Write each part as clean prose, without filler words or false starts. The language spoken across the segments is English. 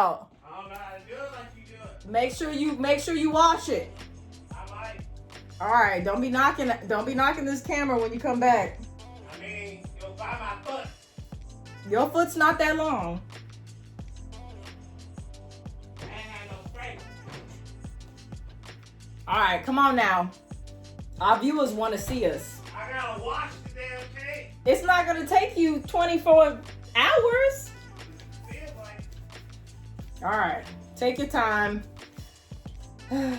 I don't know how to do it like you do it. Make sure you wash it. I might. All right, don't be knocking this camera when you come back. I mean, you'll find my foot. Your foot's not that long. I ain't had no strength. All right, come on now. Our viewers want to see us. I gotta wash the damn thing. It's not gonna take you 24 hours. Feels like. All right, take your time. To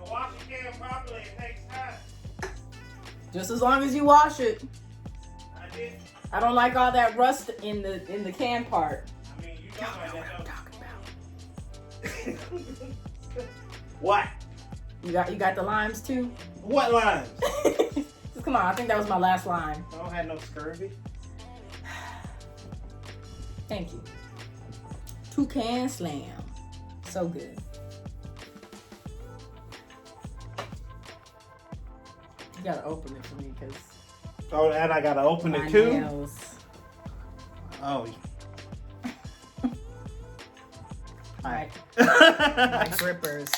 wash a can properly, it takes time. Just as long as you wash it. I did. I don't like all that rust in the can part. I mean, you Y'all know know what I'm that. talking about. What? You got the limes too? What lines? Just come on, I think that was my last line. I don't have no scurvy. Thank you. Toucan Slam. So good. You gotta open it for me because Oh, and I gotta open my it too? nails. Oh. My, my grippers.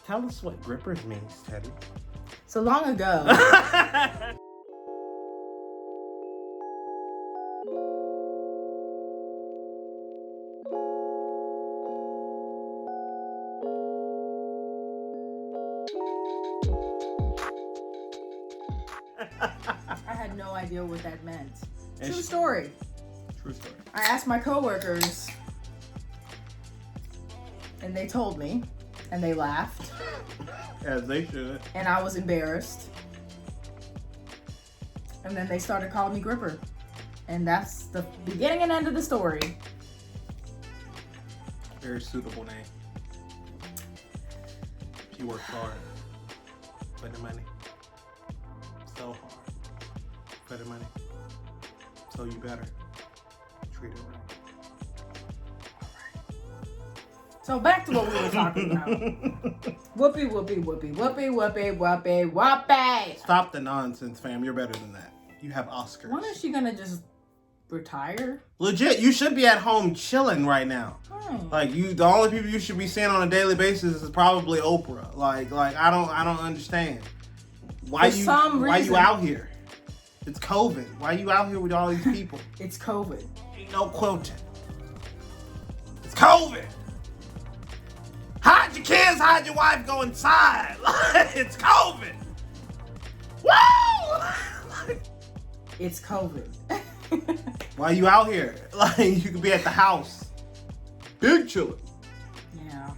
Tell us what grippers means, Teddy. So long ago, I had no idea what that meant. And True story. True story. I asked my coworkers, and they told me, and they laughed, As they should. and I was embarrassed. And then they started calling me Gripper. And that's the beginning and end of the story. Very suitable name. She works hard for the money. So hard for the money. So you better treat her right. So back to what we were talking about. Whoopee, whoopee, whoopee, whoopee, whoopee, whoopee, whoopee. Stop the nonsense, fam. You're better than that. You have Oscars. When is she gonna just retire? Legit, you should be at home chilling right now. Like the only people you should be seeing on a daily basis is probably Oprah. Like I don't understand. Why For you some why reason. you out here? It's COVID. Why you out here with all these people? It's COVID. Ain't no quilting. It's COVID. Hide your kids, hide your wife, go inside. It's COVID. Woo! It's COVID. Why you out here? Like you could be at the house. Big chillin'. Yeah.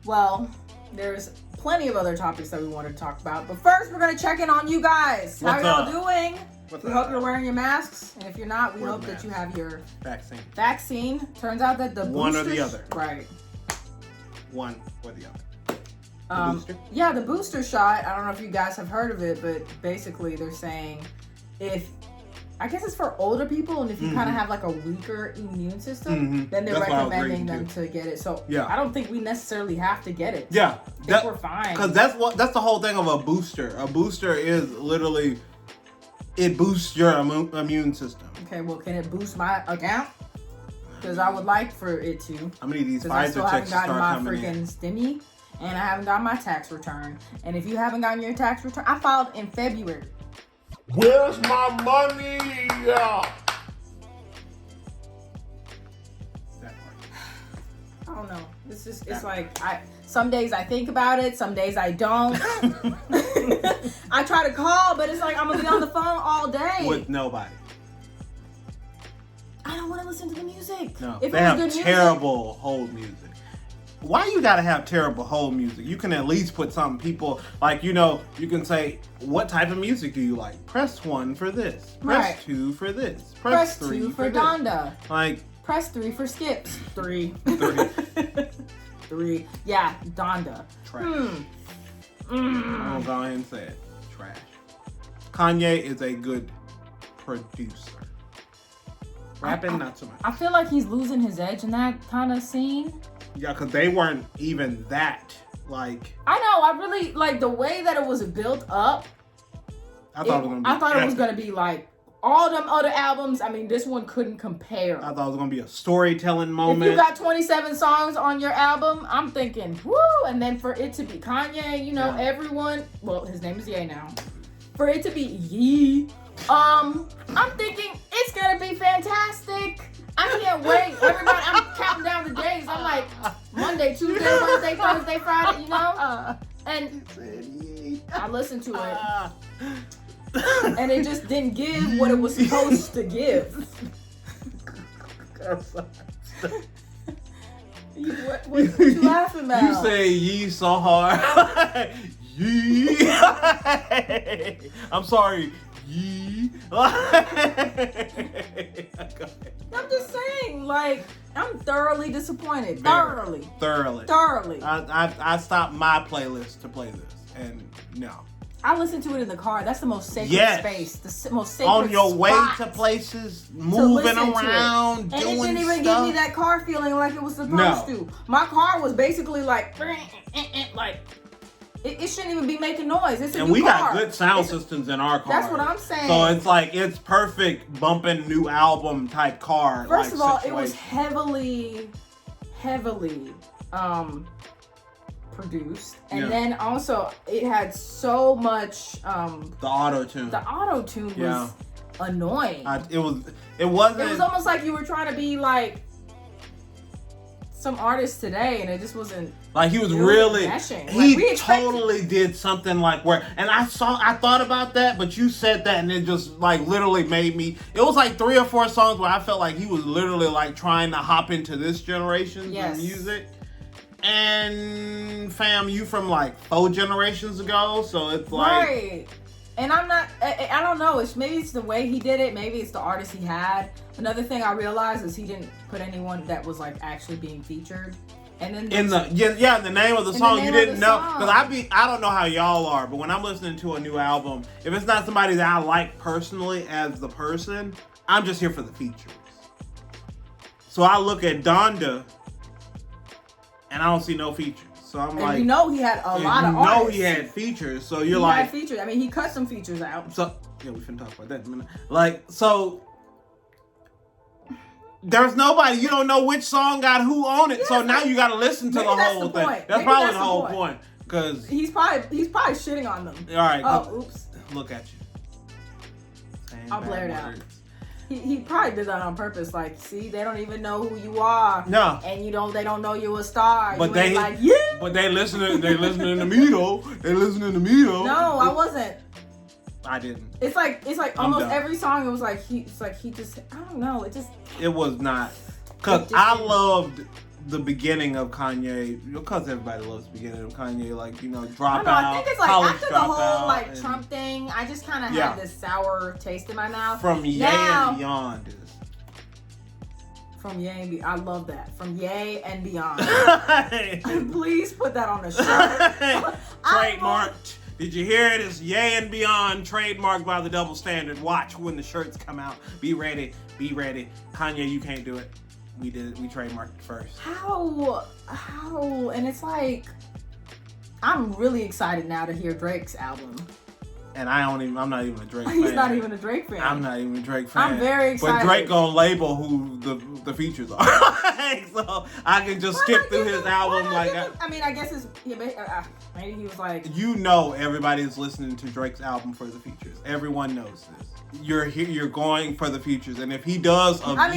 Well, there's plenty of other topics that we want to talk about, but first we're gonna check in on you guys. What's How y'all up? doing? What's We up? hope you're wearing your masks, and if you're not, we Wear hope the that you mask. have your Vaccine. vaccine. Turns out that the One or booster the other. Right. One or the other. Booster? Yeah, the booster shot. I don't know if you guys have heard of it, but basically they're saying I guess it's for older people, and if you kind of have like a weaker immune system, then they're That's what I was recommending reading, them to get it. So Yeah. I don't think we necessarily have to get it. Yeah. I think we're fine. Because that's the whole thing of a booster. A booster is literally, it boosts your immune system. Okay, well, can it boost my account? Because I would like for it to. How many of these Because I Pfizer still haven't checks gotten start my coming freaking in? stimmy, and I haven't gotten my tax return. And if you haven't gotten your tax return, I filed in February. Where's my money? I don't know. It's like some days I think about it, some days I don't. I try to call, but it's like I'm gonna be on the phone all day. With nobody. I don't want to listen to the music. No, If they it was have good music- terrible hold music. Why you gotta have terrible hold music? You can at least put something people like, you can say, what type of music do you like? Press 1 for this. Press Right. 2 for this. Press 3 2 for this. Donda. Like, Press 3 for skips. 3. 3. 3. Yeah, Donda. Trash. I'm gonna go ahead and say it. Trash. Kanye is a good producer. Rapping, not so much. I feel like he's losing his edge in that kind of scene. Yeah, because they weren't even that, like... I know, I really, like, the way that it was built up, I thought it was going to be I thought it was epic. going to be, like, all them other albums, I mean, this one couldn't compare. I thought it was gonna be a storytelling moment. If you got 27 songs on your album, I'm thinking, woo! And then for it to be Kanye, you know, everyone. Well, his name is Ye now. For it to be Ye, I'm thinking it's gonna be fantastic. I can't wait. Everybody, I'm counting down the days. I'm like Monday, Tuesday, Wednesday, Thursday, Friday, you know? And I listened to it. And it just didn't give what it was supposed to give. What you laughing about? You say Ye so hard. Ye. I'm sorry. Ye. I'm just saying, like, I'm thoroughly disappointed. Thoroughly. Thoroughly. I stopped my playlist to play this, and no. I listened to it in the car. That's the most sacred space. The most sacred on your spot way to places, moving around, and doing it didn't even give me that car feeling like it was supposed to. My car was basically like it shouldn't even be making noise. It's a and new we car. got good sound systems in our car. That's what I'm saying. So it's like it's perfect bumping new album type car. First of all, it was heavily produced, and then also it had so much the auto-tune. The auto-tune was annoying. It wasn't. It was almost like you were trying to be like some artist today, and it just wasn't. Like he was really, meshing. He totally did something like where, and I thought about that, but you said that, and it just like literally made me. It was like 3 or 4 songs where I felt like he was literally like trying to hop into this generation's music. And fam, you from like 4 generations ago, so it's like right. And I'm not. I don't know. Maybe it's the way he did it. Maybe it's the artist he had. Another thing I realized is he didn't put anyone that was like actually being featured. And then in the name of the song you didn't know, because I don't know how y'all are, but when I'm listening to a new album, if it's not somebody that I like personally as the person, I'm just here for the features. So I look at Donda, and I don't see no features. So I'm like, you know, he had a lot of artists. You know he had features, so you're like, he had features. I mean, he cut some features out. So yeah, we finna talk about that in a minute. Like, so there's nobody. You don't know which song got who on it. So now you got to listen to the whole thing. That's probably the whole point. Because he's probably shitting on them. All right. Oh, oops. Look at you. I'll blare it out. He probably did that on purpose. Like, see, they don't even know who you are. No. And they don't know you a star. But you like, yeah. But they listening to me though. They listening to me though. No, I wasn't. I didn't. It's like almost every song. It was like he just, I don't know. It was not, because I loved the beginning of Kanye, because everybody loves the beginning of Kanye, like, you know, Dropout. I think it's like after the whole like and Trump thing, I just kind of had this sour taste in my mouth. From Ye and Beyond. From Ye and Beyond. I love that. From Ye and Beyond. Please put that on the shirt. Trademarked. Did you hear it? It's Ye and Beyond, trademarked by the Double Standard. Watch when the shirts come out. Be ready. Be ready. Kanye, you can't do it. We did it. We trademarked it first. How? And it's like, I'm really excited now to hear Drake's album. And I'm not even a Drake fan. He's not even a Drake fan. I'm not even a Drake fan. I'm very excited. But Drake gonna label who the features are. So I can just skip through his album like I guess it's maybe he was like, you know, everybody is listening to Drake's album for the features. Everyone knows this. You're going for the features, and if he does I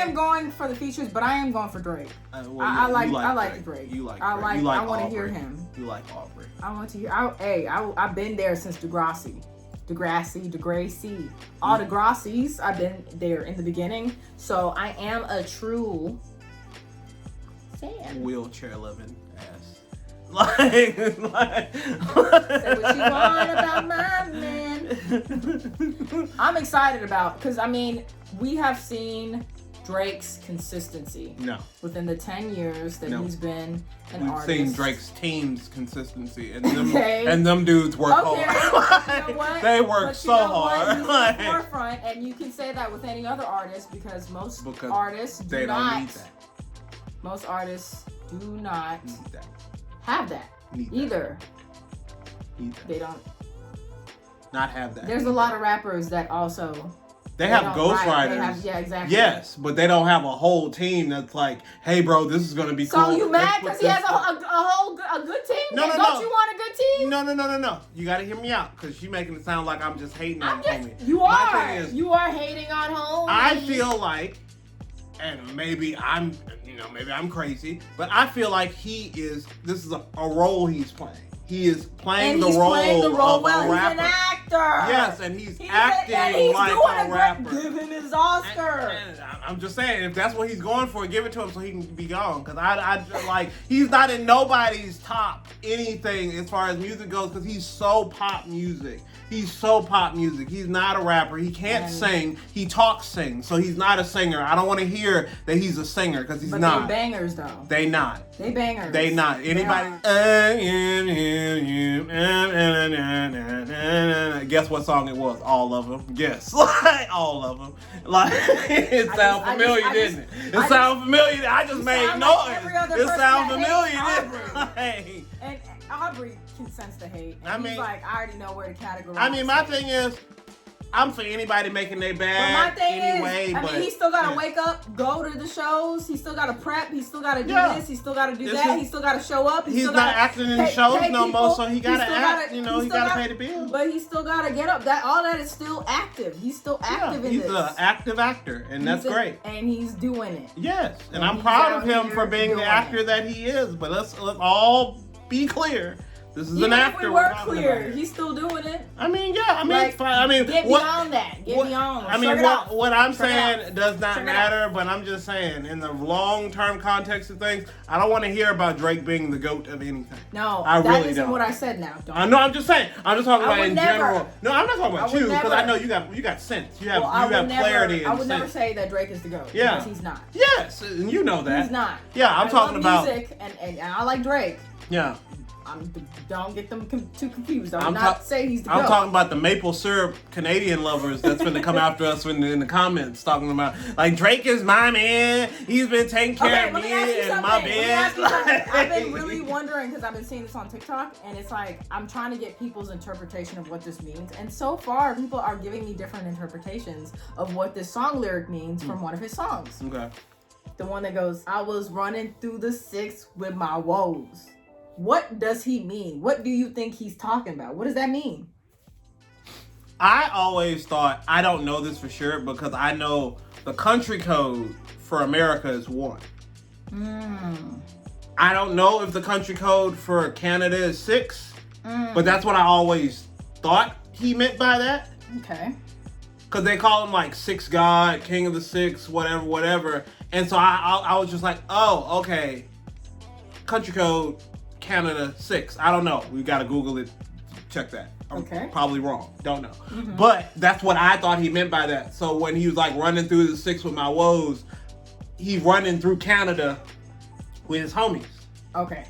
am going for the features, but I am going for Drake. I like Drake. You like Drake. I want to hear him. You like Aubrey. I want to hear. I've been there since Degrassi. All Degrassi's, I've been there in the beginning, so I am a true fan. Wheelchair living ass. Say what you want about my man. I'm excited because we have seen Drake's consistency. No. Within the 10 years that he's been an artist. We've seen Drake's team's consistency, and them dudes work hard. You know what? They work so hard. He's at the forefront, and you can say that with any other artist because most artists do not. Need that. Most artists do not have that either. Need that. They don't. Not have that. There's a lot of rappers that also They have ghostwriters. Right, yeah, exactly. Yes, but they don't have a whole team that's like, hey, bro, this is going to be cool. So you mad because he has a good team? No. Don't you want a good team? No. You got to hear me out because you're making it sound like I'm just hating on homie. You are. You are hating on homie. I feel like, and maybe I'm crazy, but I feel like this is a role he's playing. He is playing the role of a rapper. He's an actor. Yes, and he's acting like a rapper. Giving his Oscar. And I'm just saying, if that's what he's going for, give it to him so he can be gone. Because I like, he's not in nobody's top anything as far as music goes because he's so pop music. He's so pop music. He's not a rapper. He can't sing. He sings. So he's not a singer. I don't want to hear that he's a singer because he's not. But they bangers though. They not. They bangers. They not. Anybody? Guess what song it was? All of them. Guess. All of them. Like it sound familiar, didn't it? It sound familiar. I just made noise. It sound familiar, didn't it? And Aubrey can sense the hate. And he's like, I already know where to categorize. I mean, my thing is, I'm for anybody making their bag. But my thing anyway, is, he still gotta wake up, go to the shows. He still gotta prep. He still gotta do this. He still gotta do that. He still gotta show up. He's still not acting in the shows no more, so he gotta act. He gotta pay the bills. But he still gotta get up. All that is still active. He's still active in this. He's an active actor, and that's great. And he's doing it. Yes, and I'm proud of him for being the actor that he is. But let's all be clear. This is an actor. If we were clear, he's still doing it. I mean, it's fine. I mean, get beyond that. Get beyond. I mean, what I'm saying does not matter, but I'm just saying, in the long-term context of things, I don't want to hear about Drake being the GOAT of anything. No, I that really isn't don't. what I said now. I know. I'm just saying. I'm just talking about in general. No, I'm not talking about you because I know you got sense. You have clarity. I would never say that Drake is the GOAT. Yeah, because he's not. Yes, and you know that. He's not. Yeah, I'm talking about music, and I like Drake. Yeah. Don't get them too confused. I'm not saying he's the GOAT. I'm talking about the maple syrup Canadian lovers that's going to come after us in the comments talking about, like, Drake is my man. He's been taking care of me and my bed. I've been really wondering because I've been seeing this on TikTok, and it's like I'm trying to get people's interpretation of what this means. And so far, people are giving me different interpretations of what this song lyric means from one of his songs. Okay. The one that goes, I was running through the 6 with my woes. What does he mean? What do you think he's talking about? What does that mean? I always thought, I don't know this for sure because I know the country code for America is 1. I don't know if the country code for Canada is 6, but that's what I always thought he meant by that. Okay. Because they call him like 6 God, King of the 6, whatever. And so I was just like, oh, okay. Country code, Canada 6. I don't know. We got to Google it. Check that. I'm probably wrong. Don't know. But that's what I thought he meant by that. So when he was like running through the 6 with my woes, he running through Canada with his homies. Okay.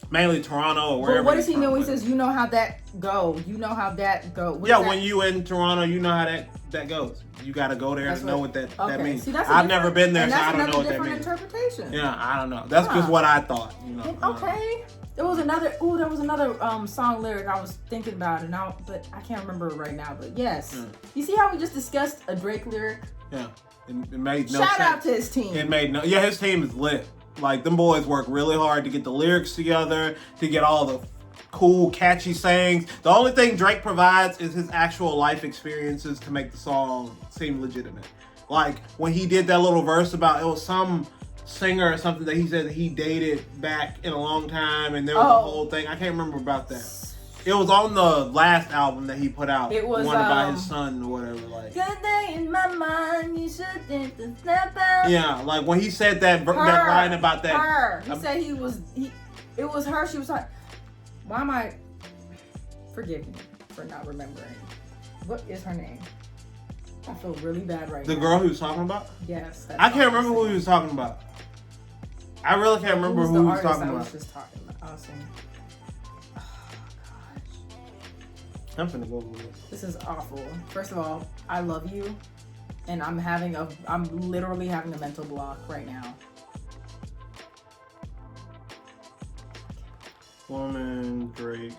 Mainly Toronto or wherever. But what does he mean when he says, you know how that go? You know how that go? When you in Toronto, you know how that goes. You got to go there to know what that means. See, I've never been there, so I don't know what that means. Interpretation. Yeah, I don't know. That's just what I thought. You know. Okay. There was another song lyric I was thinking about, but I can't remember it right now. But yes, you see how we just discussed a Drake lyric? Yeah, it made no sense. Shout out to his team. His team is lit. Like, them boys work really hard to get the lyrics together, to get all the cool, catchy sayings. The only thing Drake provides is his actual life experiences to make the song seem legitimate. Like, when he did that little verse about, it was some singer or something that he said that he dated back in a long time, and there was a whole thing. I can't remember about that. It was on the last album that he put out. It was the one about his son or whatever. Like, good day in my mind, you should think to snap out. Yeah, like when he said that line about that. He said it was her. She was like, why am I? Forgive me for not remembering. What is her name? I feel really bad right now. The girl he was talking about? Yes. I can't remember who he was talking about. I really can't remember who he was talking about. I was just talking about. I was saying. I'm finna go with this. This is awful. First of all, I love you, and I'm literally having a mental block right now. Woman, Drake.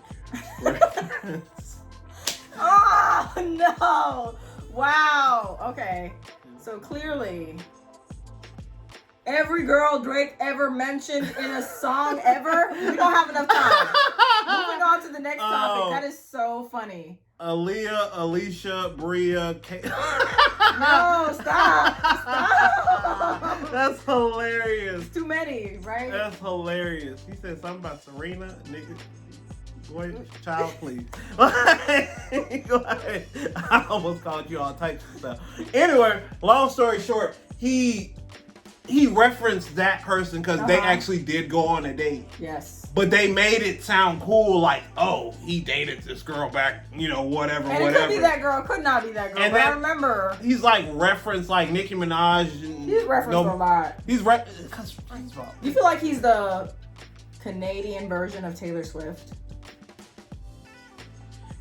no. Wow. Okay. So clearly, every girl Drake ever mentioned in a song ever, we don't have enough time. Moving on to the next topic. That is so funny. Aaliyah, Alicia, Bria, Kate. No, stop. That's hilarious. Too many, right? That's hilarious. He said something about Serena, nigga. Boy, child, please. Go ahead. I almost called you all types of stuff. Anyway, long story short, he referenced that person because they actually did go on a date. Yes. But they made it sound cool, like, oh, he dated this girl back, whatever. And it could be that girl, could not be that girl. And I remember he's like referenced like Nicki Minaj. He's referenced a lot. He's because you feel like he's the Canadian version of Taylor Swift?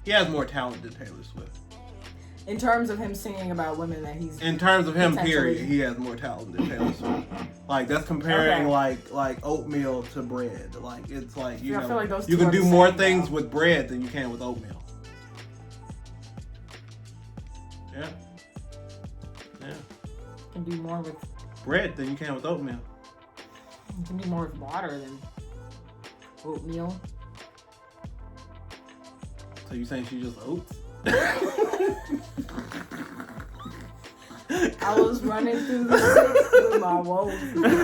He has more talent than Taylor Swift. In terms of him singing about women that he's... In terms of him, period, he has more talent than Taylor Swift. Like, that's comparing, like oatmeal to bread. Like, it's like, I feel like those you can do more things with bread than you can with oatmeal. Yeah. Yeah. You can do more with... bread than you can with oatmeal. You can do more with water than oatmeal. So you saying she just oats? I was running through the six with my woes.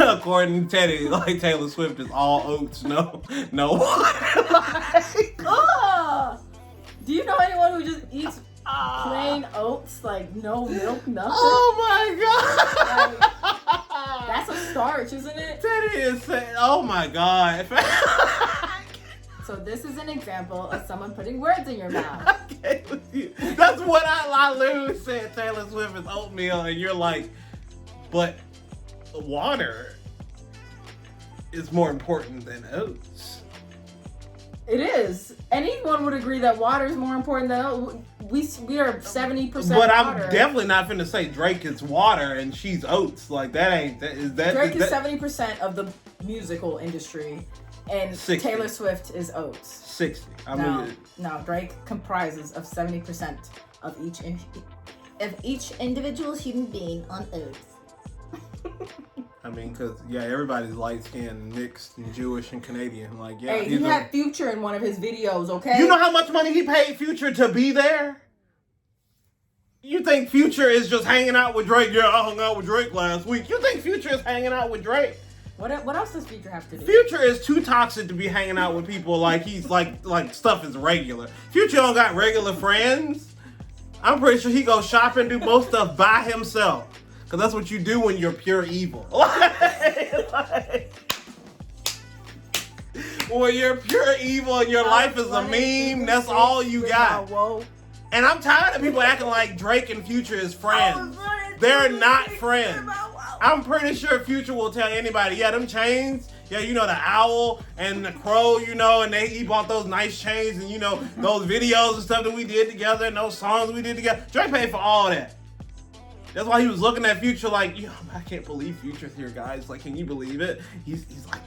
According to Teddy, like Taylor Swift is all oats, no water. Do you know anyone who just eats plain oats, like no milk, nothing? Oh my god! Like, that's a starch, isn't it? Teddy is saying, oh my god. So this is an example of someone putting words in your mouth. Okay with you. That's what I literally said. Taylor Swift is oatmeal, and you're like, but water is more important than oats. It is. Anyone would agree that water is more important than oats. We are 70% But water. I'm definitely not finna say Drake is water and she's oats. Like that ain't that is that. Drake is 70% of the musical industry. And 60. Taylor Swift is oats. 60. No, Drake comprises of 70% of each individual human being on Earth. I mean, because, everybody's light-skinned, mixed, and Jewish and Canadian. Like, Hey, he had Future in one of his videos, okay? You know how much money he paid Future to be there? You think Future is just hanging out with Drake? Yeah, I hung out with Drake last week. You think Future is hanging out with Drake? What else does Future have to do? Future is too toxic to be hanging out with people like he's like stuff is regular. Future don't got regular friends. I'm pretty sure he goes shopping, do most stuff by himself. Cause that's what you do when you're pure evil. When you're pure evil and your life is a meme, that's all you got. And I'm tired of people acting like Drake and Future is friends. They're not friends. I'm pretty sure Future will tell anybody, them chains, the owl and the crow, and he bought those nice chains and, those videos and stuff that we did together and those songs we did together. Drake paid for all that. That's why he was looking at Future like, I can't believe Future's here, guys. Like, can you believe it? He's like,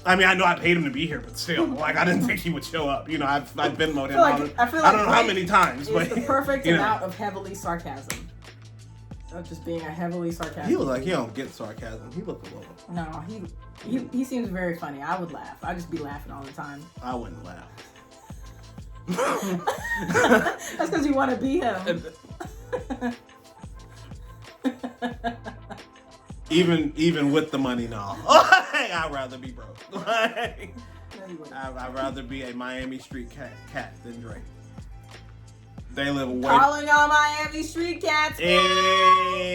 I mean, I know I paid him to be here, but still, like, I didn't think he would show up. I've Venmoed him. I don't know how many times, but it's the perfect amount of heavily sarcasm. Of just being a heavily sarcastic. He was like, he don't get sarcasm. He looked a little. No, he seems very funny. I would laugh. I'd just be laughing all the time. I wouldn't laugh. That's because you want to be him. Even with the money, no. I'd rather be broke. I'd rather be a Miami street cat than Drake. They live away. Calling all Miami street cats. Hey.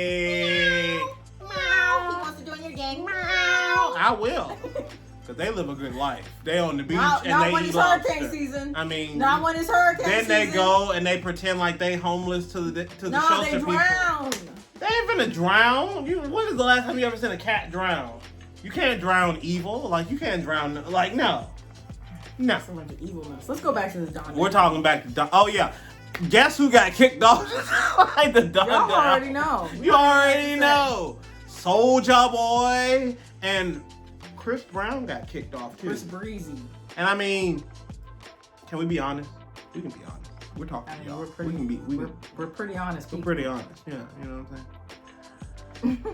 Meow. He wants to join your gang. Meow. I will. Because they live a good life. They on the beach not and they when eat it's lobster. hurricane season. I mean, not when it's hurricane season. Then they go and they pretend like they homeless to the shelter they people. drown. They ain't finna drown. When is the last time you ever seen a cat drown? You can't drown evil. Like, you can't drown. Like, no. That's a bunch of evilness. Let's go back to the Don. We're talking back to Don. Oh, yeah. Guess who got kicked off? Like the Don. Y'all already know. You already know. Soulja Boy and Chris Brown got kicked off, too. Chris Breezy. And I mean, can we be honest? We can be honest. We're talking I mean, y'all. we're pretty. We're pretty honest. We're pretty honest. Yeah, you know what I'm saying.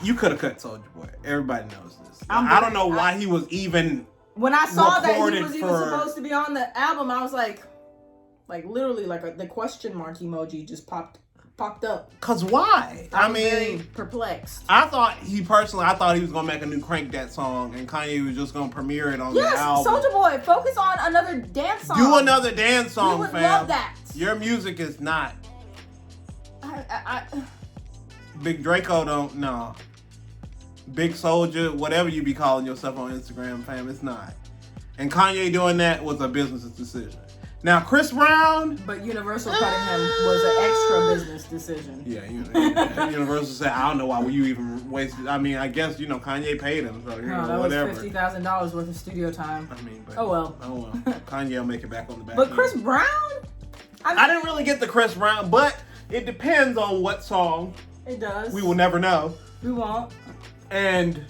You could have cut Soulja Boy. Everybody knows this. I don't know why he was even. When I saw that he was even for... supposed to be on the album, I was like literally, the question mark emoji just popped up. Cause why? I mean, very perplexed. I thought he was gonna make a new Crank That song, and Kanye was just gonna premiere it on the album. Soulja Boy, focus on another dance song. Do another dance song, we would fam. love that. Your music is not. I Big Draco don't know. Big Soldier, whatever you be calling yourself on Instagram, fam, it's not. And Kanye doing that was a business decision. Now, Chris Brown... But Universal cutting him was an extra business decision. Yeah, Universal said, I don't know why you even wasted... I mean, I guess, Kanye paid him, so, that whatever. Was $50,000 worth of studio time. I mean, but... Oh, well. Kanye will make it back on the back But end. Chris Brown? I didn't really get the Chris Brown, but it depends on what song. It does. We will never know. We won't. And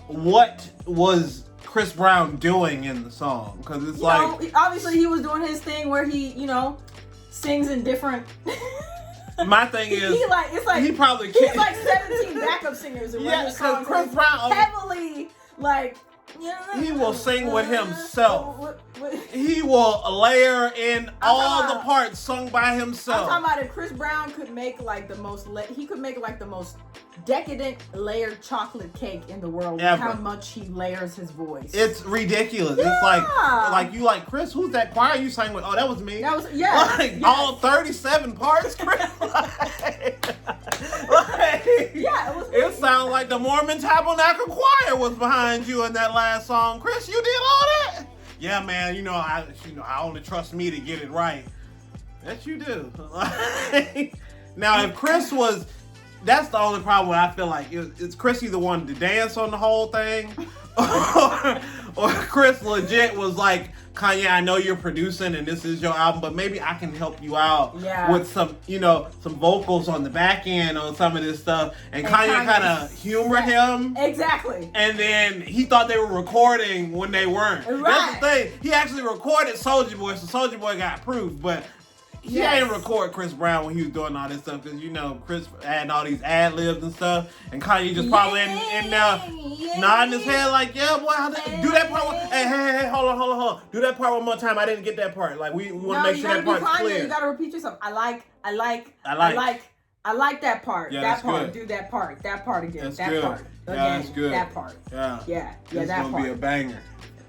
what was Chris Brown doing in the song? Because it's obviously he was doing his thing where he, sings in different. My thing is, he probably can't. He's like 17 backup singers, and yeah, because Chris Brown heavily he will sing with himself. He will layer in all the parts sung by himself. I'm talking about if Chris Brown could make the most decadent layered chocolate cake in the world. With how much he layers his voice. It's ridiculous. Yeah. It's like you Chris, who's that choir you sang with? Oh, that was me. That was all 37 parts, Chris. It sounds like the Mormon Tabernacle Choir was behind you in that last song. Chris, you did all that? Yeah, man, I only trust me to get it right. That you do. Now, if Chris was, that's the only problem where I feel like is Chris either wanted to dance on the whole thing, or Chris legit was like, Kanye, I know you're producing and this is your album, but maybe I can help you out with some, some vocals on the back end on some of this stuff. And Kanye kind of humored him. Exactly. And then he thought they were recording when they weren't. Right. That's the thing. He actually recorded Soulja Boy, so Soulja Boy got approved, but he didn't record Chris Brown when he was doing all this stuff because Chris had all these ad libs and stuff, and Kanye just probably in there nodding his head like, yeah, boy, do that part. Hey, hold on. Do that part one more time. I didn't get that part. Like we want to make sure that part's clear. You gotta repeat yourself. I like that part. Yeah, that part. Good. Do that part. That part again. That's that good. part. Again. Yeah, that's good. That part. Yeah. That gonna part. Be a banger.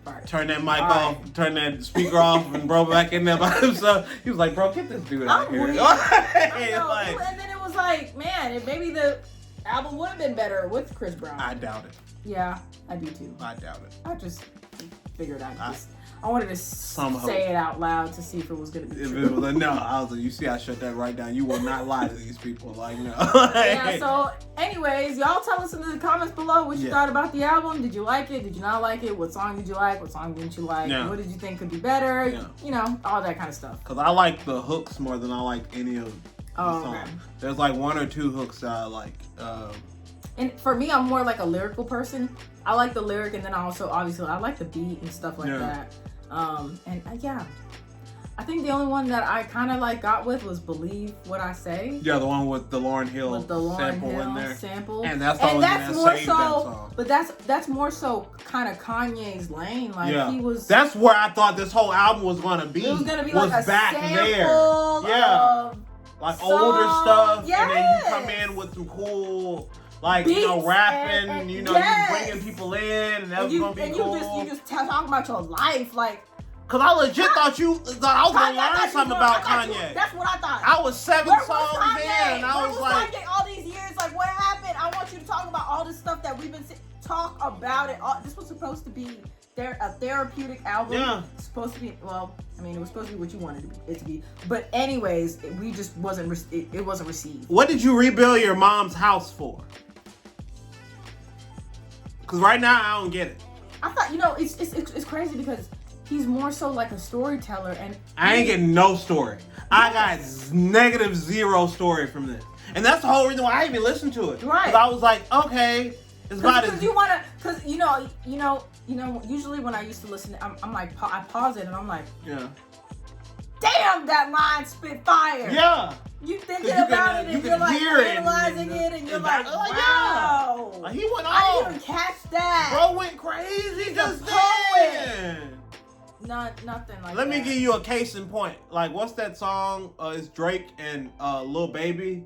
Right. Turn that mic off, turn that speaker off, and bro back in there by himself. He was like, bro, get this dude out here. And then it was like, man, maybe the album would have been better with Chris Brown. I doubt it. Yeah, I do too. I doubt it. I just figured I wanted to say it out loud to see if it was going to be true. No, I was like, you see I shut that right down. You will not lie to these people. Like, no. Yeah, so anyways, y'all tell us in the comments below what you thought about the album. Did you like it? Did you not like it? What song did you like? What song didn't you like? Yeah. What did you think could be better? Yeah. All that kind of stuff. Because I like the hooks more than I like any of the songs. Okay. There's like one or two hooks that I like. And for me, I'm more like a lyrical person. I like the lyric, and then also, obviously, I like the beat and stuff like that. I think the only one that I kind of got with was "Believe What I Say." Yeah, the one with the Lauryn Hill sample in there. And that's the only thing that saved that song. But that's more so kind of Kanye's lane. He was. That's where I thought this whole album was gonna be. It was gonna be like a back sample there. Yeah. Like older stuff, yes. And then you come in with some cool. Beats rapping, and you yes. bringing people in, and that was gonna be cool. You just talking about your life, Cause I legit thought I was gonna learn something about Kanye. That's what I thought. I was 7 songs in, and I was like, Kanye all these years? What happened? I want you to talk about all this stuff that we've been talk about it. This was supposed to be a therapeutic album. Yeah. It's supposed to be. Well, I mean, it was supposed to be what you wanted it to be. But anyways, we just wasn't. It wasn't received. What did you rebuild your mom's house for? Because right now I don't get it. I thought it's crazy because he's more so like a storyteller, and I ain't getting no story. I got -0 story from this, and that's the whole reason why I even listened to it. Right? Because I was like, okay, It's about because you wanna, because you know. Usually when I used to listen, I'm like, I pause it and I'm like, yeah. Damn, that line spit fire. Yeah. You thinking about it and you're like analyzing it and you're like, wow. Yeah. He went off. I didn't even catch that. Bro went crazy just then. Nothing like that. Let me give you a case in point. Like, what's that song? It's Drake and Lil Baby.